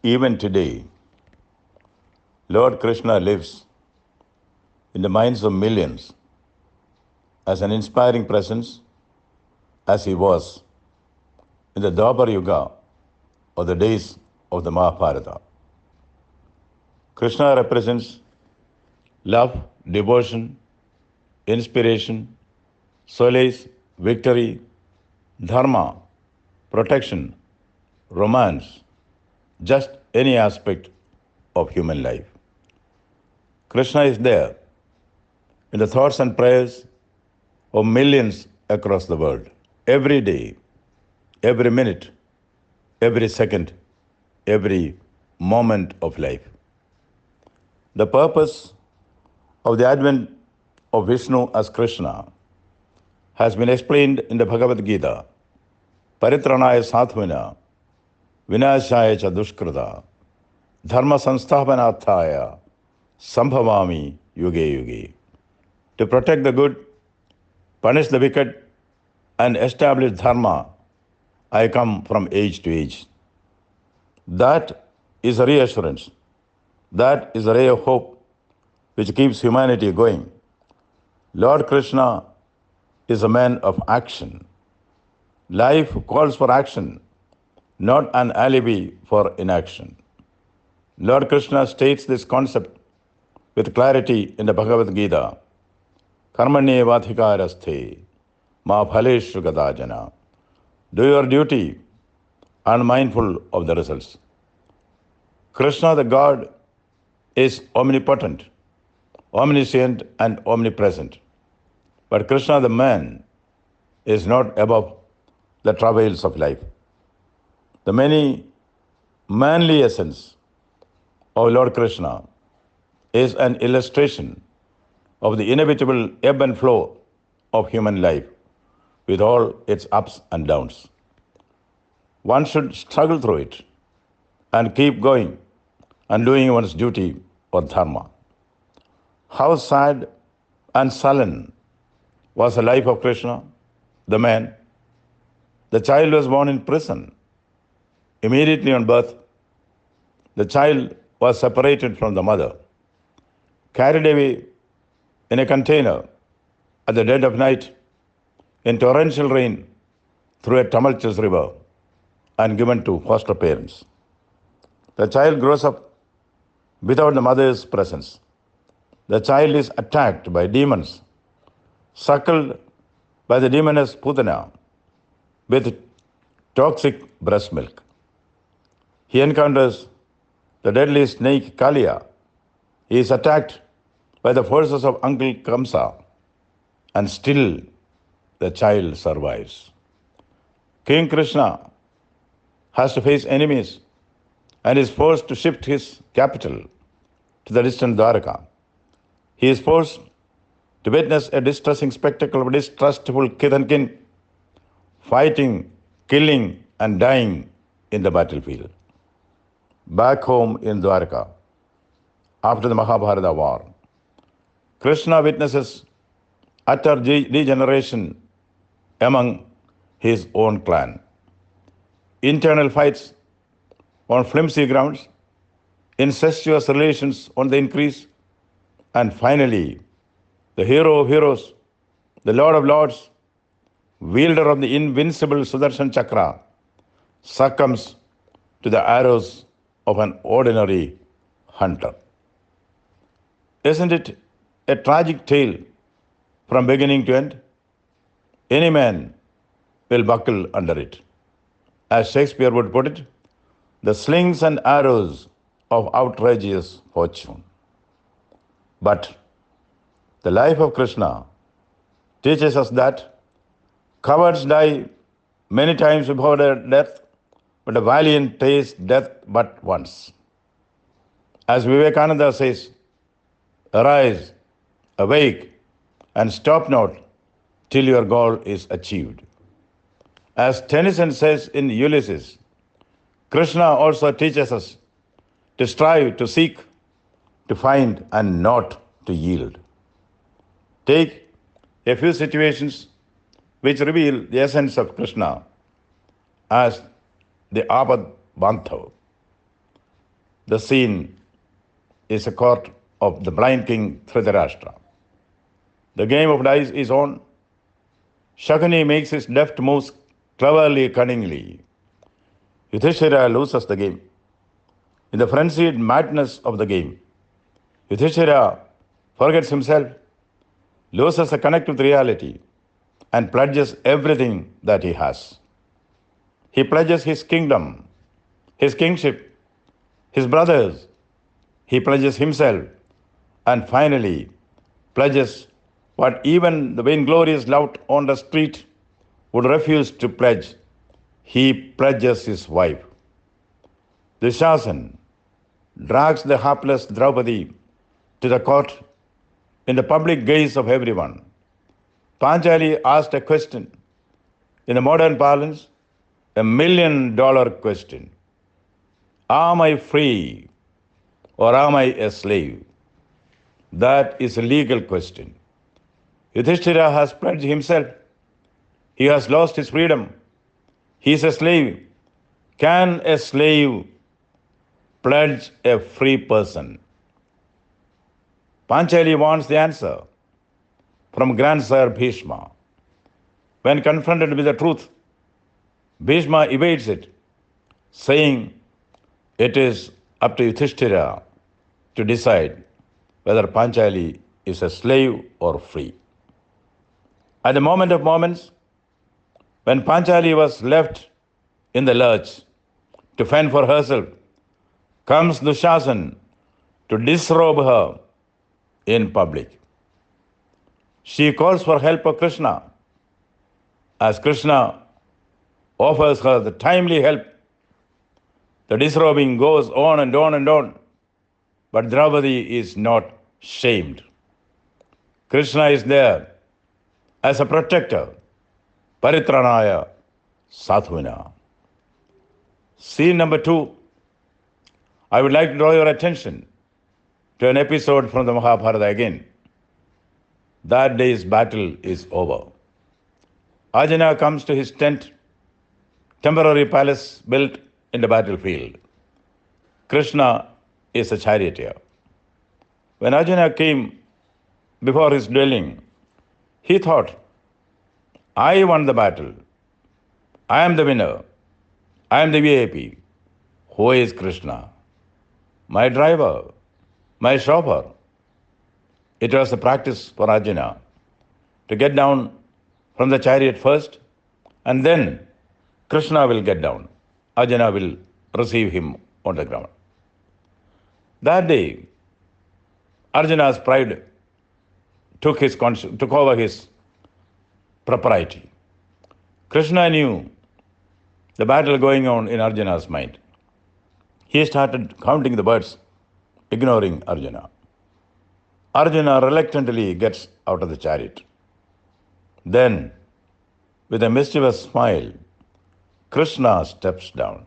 Even today, Lord Krishna lives in the minds of millions as an inspiring presence as he was in the Dwapar Yuga or the days of the Mahabharata. Krishna represents love, devotion, inspiration, solace, victory, dharma, protection, romance, just any aspect of human life. Krishna is there in the thoughts and prayers of millions across the world. Every day, every minute, every second, every moment of life. The purpose of the advent of Vishnu as Krishna has been explained in the Bhagavad Gita. Paritranaya Sathvina, Vinashaya cha Dushkrita, Dharma Sansthapanarthaya, Sambhavami Yuge Yuge. To protect the good, punish the wicked, and establish Dharma, I come from age to age. That is a reassurance. That is a ray of hope which keeps humanity going. Lord Krishna is a man of action. Life calls for action, not an alibi for inaction. Lord Krishna states this concept with clarity in the Bhagavad Gita. Karmanyevadhikarasthe ma phaleshu gadajana. Do your duty, unmindful of the results. Krishna the God is omnipotent, omniscient and omnipresent. But Krishna the man is not above the travails of life. The many manly essence of Lord Krishna is an illustration of the inevitable ebb and flow of human life with all its ups and downs. One should struggle through it and keep going and doing one's duty or dharma. How sad and sullen was the life of Krishna, the man. The child was born in prison. Immediately on birth, the child was separated from the mother, carried away in a container at the dead of night in torrential rain through a tumultuous river and given to foster parents. The child grows up without the mother's presence. The child is attacked by demons, suckled by the demoness Putana with toxic breast milk. He encounters the deadly snake Kalia. He is attacked by the forces of Uncle Kamsa, and still the child survives. King Krishna has to face enemies and is forced to shift his capital to the distant Dwarka. He is forced to witness a distressing spectacle of distrustful kith and kin fighting, killing, and dying in the battlefield. Back home in Dwarka, after the Mahabharata war, Krishna witnesses utter degeneration among his own clan. Internal fights on flimsy grounds, incestuous relations on the increase, and finally, the hero of heroes, the Lord of lords, wielder of the invincible Sudarshan Chakra, succumbs to the arrows of an ordinary hunter. Isn't it a tragic tale from beginning to end? Any man will buckle under it. As Shakespeare would put it, the slings and arrows of outrageous fortune. But the life of Krishna teaches us that cowards die many times before their death, but a valiant tastes death but once. As Vivekananda says, arise, awake, and stop not till your goal is achieved. As Tennyson says in Ulysses, Krishna also teaches us to strive, to seek, to find, and not to yield. Take a few situations which reveal the essence of Krishna as the Abad Bandhav. The scene is a court of the blind king Dhritarashtra. The game of dice is on. Shakuni makes his deft moves cleverly, cunningly. Yudhishthira loses the game. In the frenzied madness of the game, Yudhishthira forgets himself, loses the connect with reality, and pledges everything that he has. He pledges his kingdom, his kingship, his brothers. He pledges himself, and finally pledges what even the vainglorious lout on the street would refuse to pledge. He pledges his wife. Dushasan drags the hapless Draupadi to the court in the public gaze of everyone. Panchali asked a question, in the modern parlance, $1 million question. Am I free or am I a slave? That is a legal question. Yudhishthira has pledged himself. He has lost his freedom. He is a slave. Can a slave pledge a free person? Panchali wants the answer from grandsire Bhishma. When confronted with the truth, Bhishma evades it, saying it is up to Yudhishthira to decide whether Panchali is a slave or free. At the moment of moments, when Panchali was left in the lurch to fend for herself, comes Dushasan to disrobe her in public. She calls for help of Krishna. As Krishna offers her the timely help, the disrobing goes on and on and on, but Draupadi is not shamed. Krishna is there as a protector, Paritranaya Sadhuvina. Scene number 2, I would like to draw your attention to an episode from the Mahabharata again. That day's battle is over. Arjuna comes to his tent, temporary palace built in the battlefield. Krishna is a charioteer. When Arjuna came before his dwelling, he thought, I won the battle. I am the winner. I am the VIP. Who is Krishna? My driver, my chauffeur. It was a practice for Arjuna to get down from the chariot first, and then Krishna will get down. Arjuna will receive him on the ground. That day, Arjuna's pride took over his propriety. Krishna knew the battle going on in Arjuna's mind. He started counting the birds, ignoring Arjuna. Arjuna reluctantly gets out of the chariot. Then, with a mischievous smile, Krishna steps down.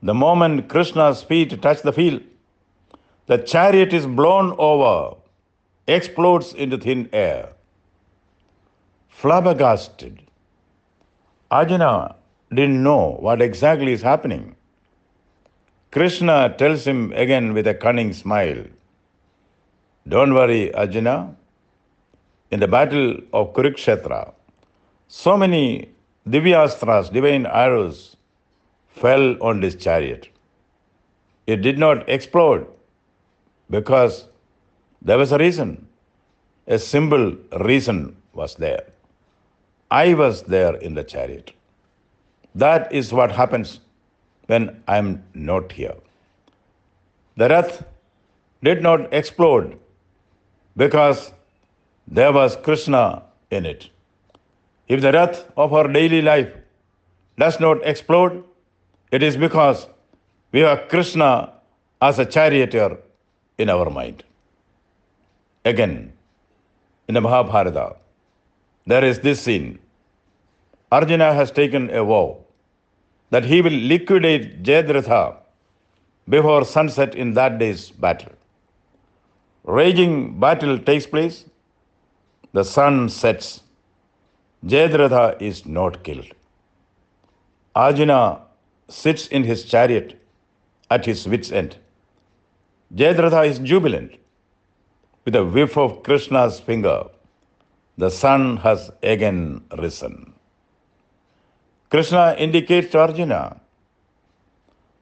The moment Krishna's feet touch the field, the chariot is blown over, explodes into thin air. Flabbergasted, Arjuna didn't know what exactly is happening. Krishna tells him again with a cunning smile, don't worry, Arjuna. In the battle of Kurukshetra, so many Divyastras, divine arrows, fell on this chariot. It did not explode because there was a reason. A simple reason was there. I was there in the chariot. That is what happens when I am not here. The Rath did not explode because there was Krishna in it. If the Rath of our daily life does not explode, it is because we have Krishna as a charioteer in our mind. Again, in the Mahabharata, there is this scene. Arjuna has taken a vow that he will liquidate Jayadratha before sunset in that day's battle. Raging battle takes place. The sun sets. Jayadratha is not killed. Arjuna sits in his chariot at his wits' end. Jayadratha is jubilant. With a whiff of Krishna's finger, the sun has again risen. Krishna indicates to Arjuna,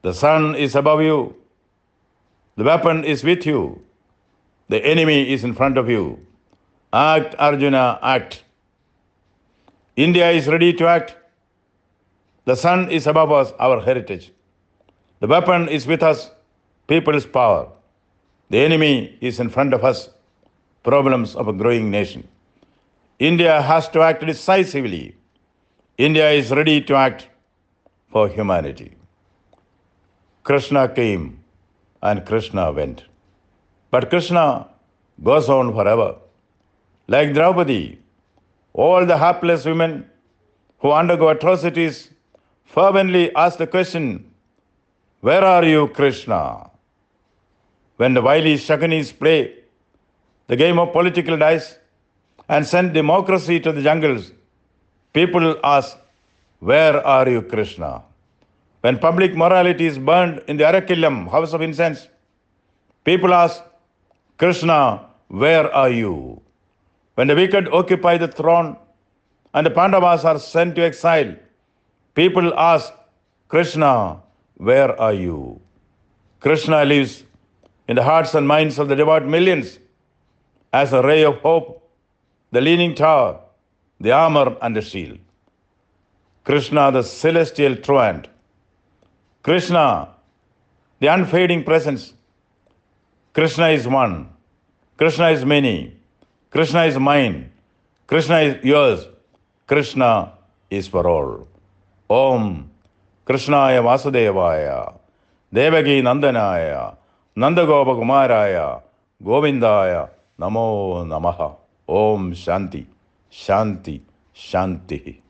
the sun is above you, the weapon is with you, the enemy is in front of you. Act, Arjuna, act. India is ready to act. The sun is above us, our heritage. The weapon is with us, people's power. The enemy is in front of us, problems of a growing nation. India has to act decisively. India is ready to act for humanity. Krishna came and Krishna went. But Krishna goes on forever. Like Draupadi, all the hapless women who undergo atrocities fervently ask the question, where are you, Krishna? When the wily Shakanis play the game of political dice and send democracy to the jungles, people ask, where are you, Krishna? When public morality is burned in the Arakilam, house of incense, people ask, Krishna, where are you? When the wicked occupy the throne and the Pandavas are sent to exile, people ask, Krishna, where are you? Krishna lives in the hearts and minds of the devout millions as a ray of hope, the leaning tower, the armor and the shield. Krishna, the celestial truant. Krishna, the unfading presence. Krishna is one. Krishna is many. Krishna is mine. Krishna is yours. Krishna is for all. Om Krishnaya Vasudevaya Devaki Nandanaya Nandagopa Kumaraya Govindaya Namo Namaha. Om Shanti Shanti Shanti.